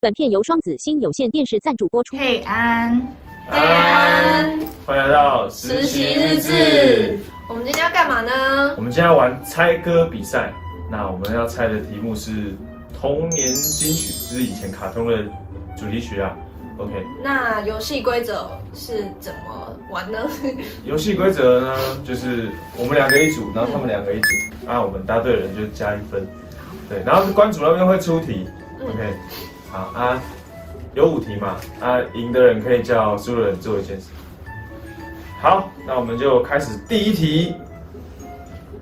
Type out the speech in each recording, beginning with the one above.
本片由双子星有线电视赞助播出。嘿安，欢迎来到实习日志。我们今天要干嘛呢？我们今天要玩猜歌比赛。那我们要猜的题目是童年金曲，就是以前卡通的主题曲啊。OK。那游戏规则是怎么玩呢？游戏规则呢，就是我们两个一组，然后他们两个一组，我们答对的人就加1分。对，然后关主那边会出题。OK。好有5题嘛，赢的人可以叫输的人做一件事。好，那我们就开始第一题。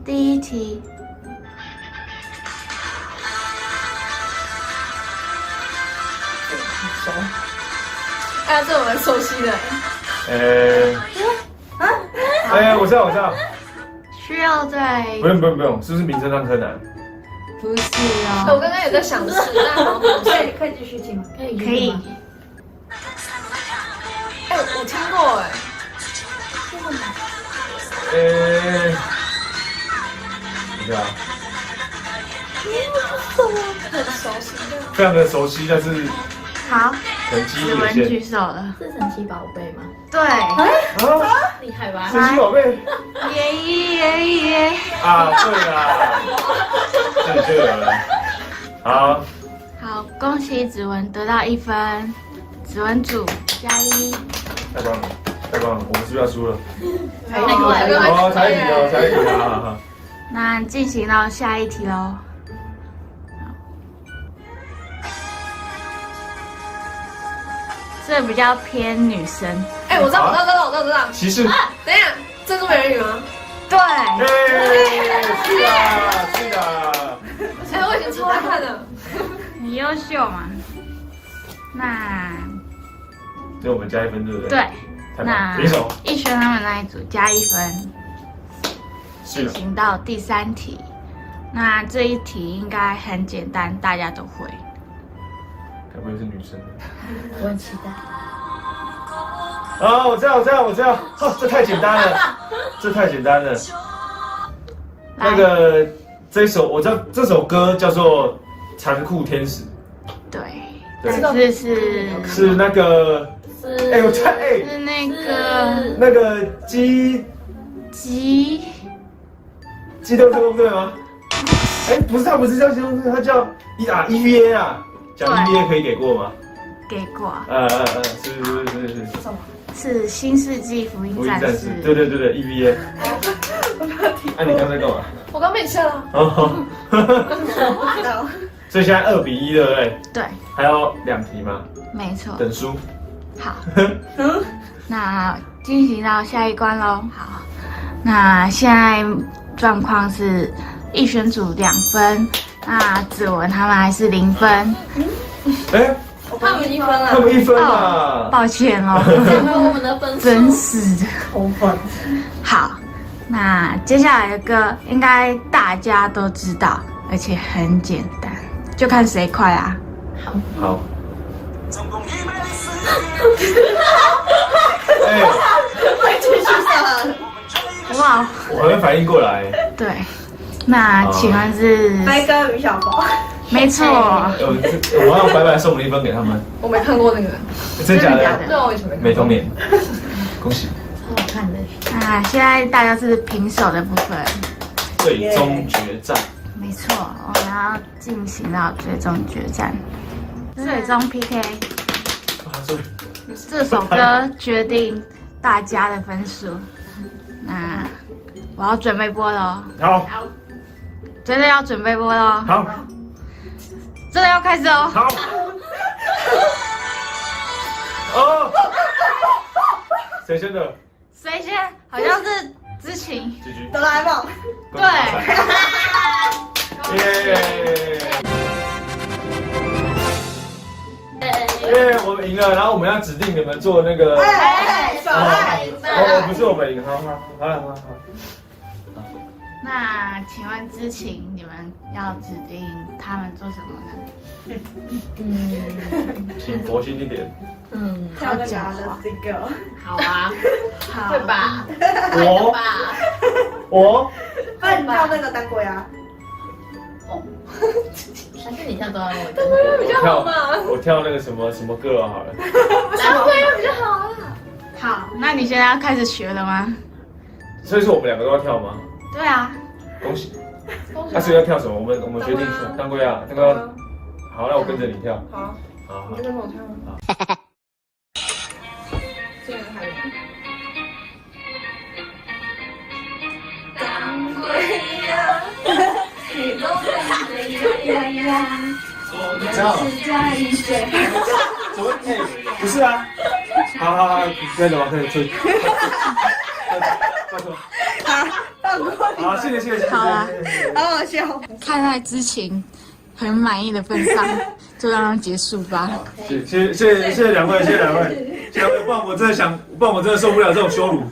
第一题，熟。这我蛮熟悉的。我知道。需要在不用，是不是名侦探柯南？不是哦。我刚刚有在想是，但好像可以继续听吗？可以。我听过你看，很熟悉的。非常的熟悉，但是好，可能记忆子文有限。举手了。是神奇宝贝吗？对，厉害吧？神奇宝贝耶！对啦，这里就有了。好，恭喜子文得到1分，子文组加1。太棒了！我们是不是要输了？才一题好。那进行到下一题喽。这比较偏女生。我知道。骑士。等一下，珍珠美人鱼吗？对。是的。我以前超爱看的。很优秀嘛。那对我们加1分，对不对？对。太棒，那平手。逸轩他们那一组加1分。是的。进行到第3题。那这一题应该很简单，大家都会。该不会是女生？我很期待。我知道。这太简单了。那个这首我知道，这首歌叫做《残酷天使》。对。对，但是那个。我猜是那个鸡豆对吗？不是，他不是叫鸡豆，他叫EVA 啊。讲 EVA 可以给过吗？给过。是《新世纪福音战士》。对 EVA。你刚才干嘛？我刚被吓了。所以现在2比1，对不对？对。还有2题吗？没错。等输。好。那进行到下一关喽。好。那现在状况是逸轩组2分，那子文他们还是0分。他们1分了。他们1分了。抱歉哦。我们的分数。真是的。扣分。好，那接下来的歌应该大家都知道，而且很简单，就看谁快啊。好。会继续上。哇，我还没反应过来。对，那请问是白鸽与小狗。没错。我要白白送了1分给他们。我没看过那个。真假的？对，我以前没看过。没童年。恭喜。超好看的。那现在大家是平手的部分。最终决战。没错，我们要进行到最终决战，最终 PK。这首歌决定大家的分数。那我要准备播了。好。真的要准备播了。好。真的要开始哦。好。谁先的？谁先？好像是知情。哆啦 A 梦。对。我们赢了，然后我们要指定你们做那个。不是我们赢，好。那请问知情，你们要指定他们做什么呢？请佛心一点。好假的这个。好啊。好。对吧？我。不然你跳那个当归啊。还是你跳哆啦 A 梦？比较好嘛。我跳那个什么什么歌好了。男朋友比较好啊。好，那你现在要开始学了吗？所以说我们两个都要跳吗？对啊，恭喜。他是要跳什么？我们决定一下。当归啊，当归啊。好，那我跟着你跳。好，好，你就跟着我跳。这个还有。当归呀，你都当归呀。这样。怎么？哎，不是啊。好，可以了吗？可以出去。拜托。好，谢谢。好啊，好好笑。看在之前很满意的份上，就让它结束吧。谢谢两位，谢谢两位，不然我真的受不了这种羞辱。